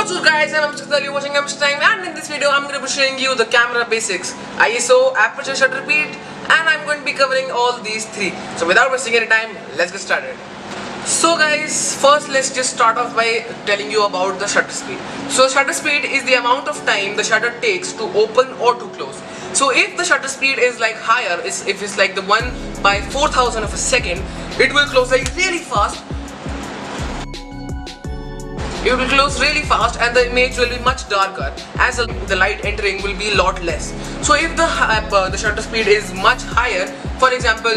What's up guys, I'm HAMISH, you're watching HAMISH Time, and in this video I'm going to be showing you the camera basics, ISO, aperture, shutter speed, and I'm going to be covering all these three. So without wasting any time, let's get started. So guys, first let's just start off by telling you about the shutter speed. So shutter speed is the amount of time the shutter takes to open or to close. So if the shutter speed is like higher, if it's like the 1/4000 of a second, it will close like really fast. It will close really fast and the image will be much darker as the light entering will be a lot less. So if the shutter speed is much higher, for example,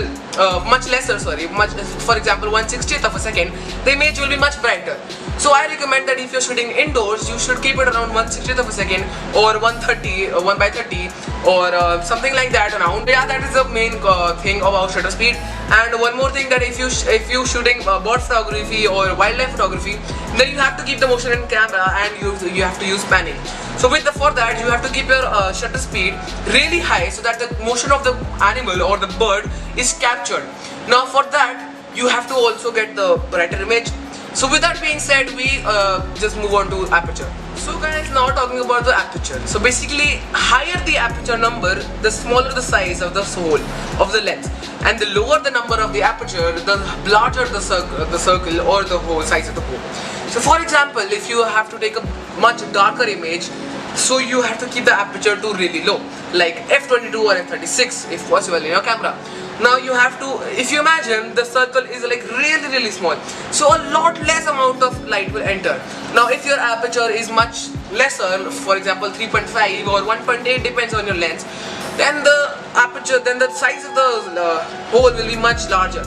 for example 1/60th of a second, the image will be much brighter. So I recommend that if you're shooting indoors, you should keep it around 1/60th of a second or 1/30 or something like that around. Yeah, that is the main thing about shutter speed. And one more thing, that if you shooting bird photography or wildlife photography, then you have to keep the motion in camera and you have to use panning. So for that you have to keep your shutter speed really high so that the motion of the animal or the bird is captured. Now for that you have to also get the brighter image. So with that being said, we just move on to aperture. So guys, now talking about the aperture. So basically, higher the aperture number, the smaller the size of the hole of the lens, and the lower the number of the aperture, the larger the circle or the hole size of the hole. So for example, if you have to take a much darker image, so you have to keep the aperture to really low, like f22 or f36 if possible in your camera. Now you have to, if you imagine the circle is like really small, so a lot less amount of light will enter. Now if your aperture is much lesser, for example 3.5 or 1.8, depends on your lens, then the size of the hole will be much larger,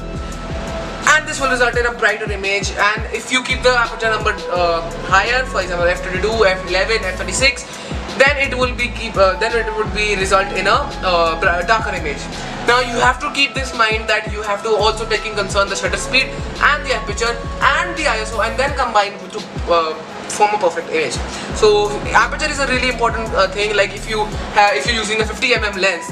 and this will result in a brighter image. And if you keep the aperture number higher, for example f22, f11, f36, then it would result in a darker image. Now you have to keep this in mind that you have to also take in concern the shutter speed and the aperture and the ISO, and then combine to form a perfect image. So aperture is a really important thing. Like if you're using a 50mm lens,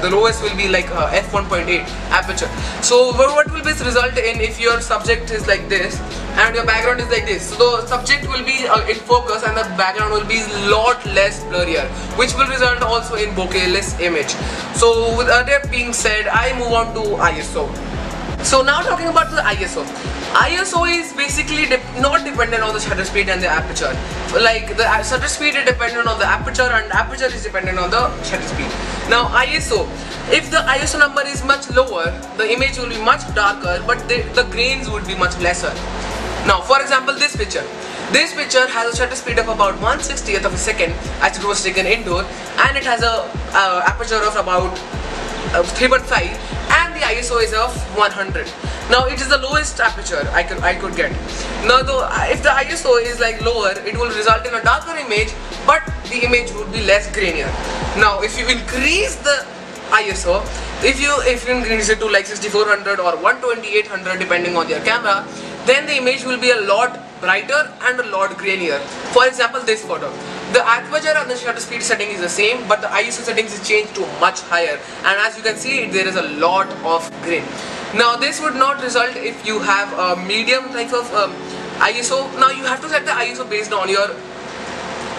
the lowest will be like f1.8 aperture. So what will this result in if your subject is like this and your background is like this? So the subject will be in focus and the background will be a lot less blurrier, which will result also in bokeh-less image. So with that being said, I move on to ISO. So now talking about the ISO. ISO is basically not dependent on the shutter speed and the aperture. Like the shutter speed is dependent on the aperture and aperture is dependent on the shutter speed. Now ISO, if the ISO number is much lower, the image will be much darker, but the grains would be much lesser. Now for example, this picture has a shutter speed of about 1/60th of a second as it was taken indoor, and it has a aperture of about 3.5, and the ISO is of 100. Now it is the lowest aperture I could get. Now though, if the ISO is like lower, it will result in a darker image, but the image would be less grainier. Now if you increase the ISO, if you increase it to like 6400 or 12800 depending on your camera, then the image will be a lot brighter and a lot grainier. For example, this photo, the aperture and the shutter speed setting is the same, but the ISO settings is changed to much higher, and as you can see, there is a lot of grain. Now this would not result if you have a medium type of ISO. Now you have to set the ISO based on your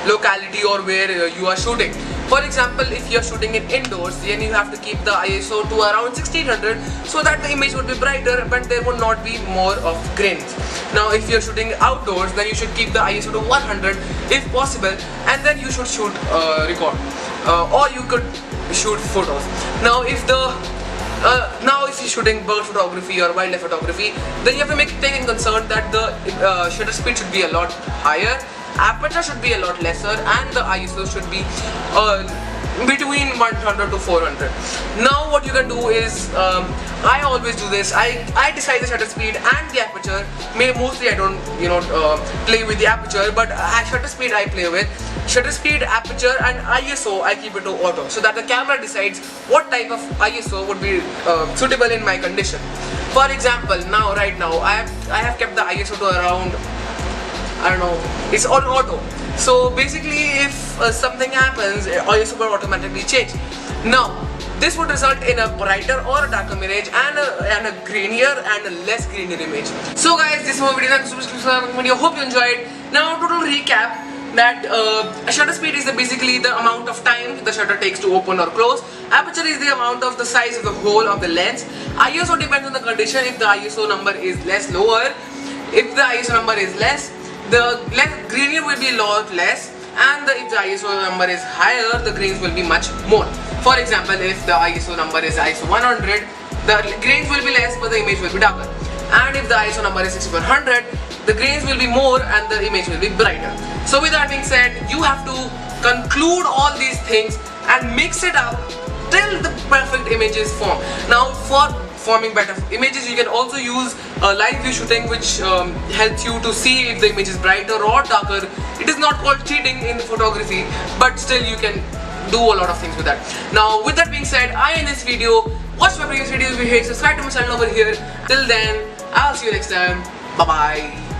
locality or where you are shooting. For example, if you are shooting it indoors, then you have to keep the ISO to around 1600 so that the image would be brighter, but there would not be more of grains. Now if you are shooting outdoors, then you should keep the ISO to 100 if possible, and then you should shoot record, or you could shoot photos. Now if you're shooting bird photography or wildlife photography, then you have to take in concern that the shutter speed should be a lot higher, aperture should be a lot lesser, and the ISO should be between 100 to 400. Now what you can do is, I always do this, I decide the shutter speed and the aperture. Mostly I don't play with the aperture, but shutter speed I play with. Shutter speed, aperture and ISO I keep it to auto, so that the camera decides what type of ISO would be suitable in my condition. For example, right now I have kept the ISO to around, I don't know, it's on auto. So basically if something happens, ISO will automatically change. Now This would result in a brighter or a darker image and a grainier and a less grainier image. So guys, this is my video. Thank you so much for watching. Hope you enjoyed. Now total recap that shutter speed is basically the amount of time the shutter takes to open or close. Aperture is the amount of the size of the hole of the lens. ISO depends on the condition. If the ISO number is lower, if the ISO number is less, the grain will be a lot less, and if the ISO number is higher, the grains will be much more. For example, if the ISO number is ISO 100, the grains will be less but the image will be darker. And if the ISO number is 6400, the grains will be more and the image will be brighter. So with that being said, you have to conclude all these things and mix it up till the perfect image is formed. Now for forming better images, you can also use live view shooting, which helps you to see if the image is brighter or darker. It is not called cheating in photography, but still you can do a lot of things with that. Now with that being said, I end this video. Watch my previous videos over here, subscribe to my channel over here. Till then, I'll see you next time. Bye bye.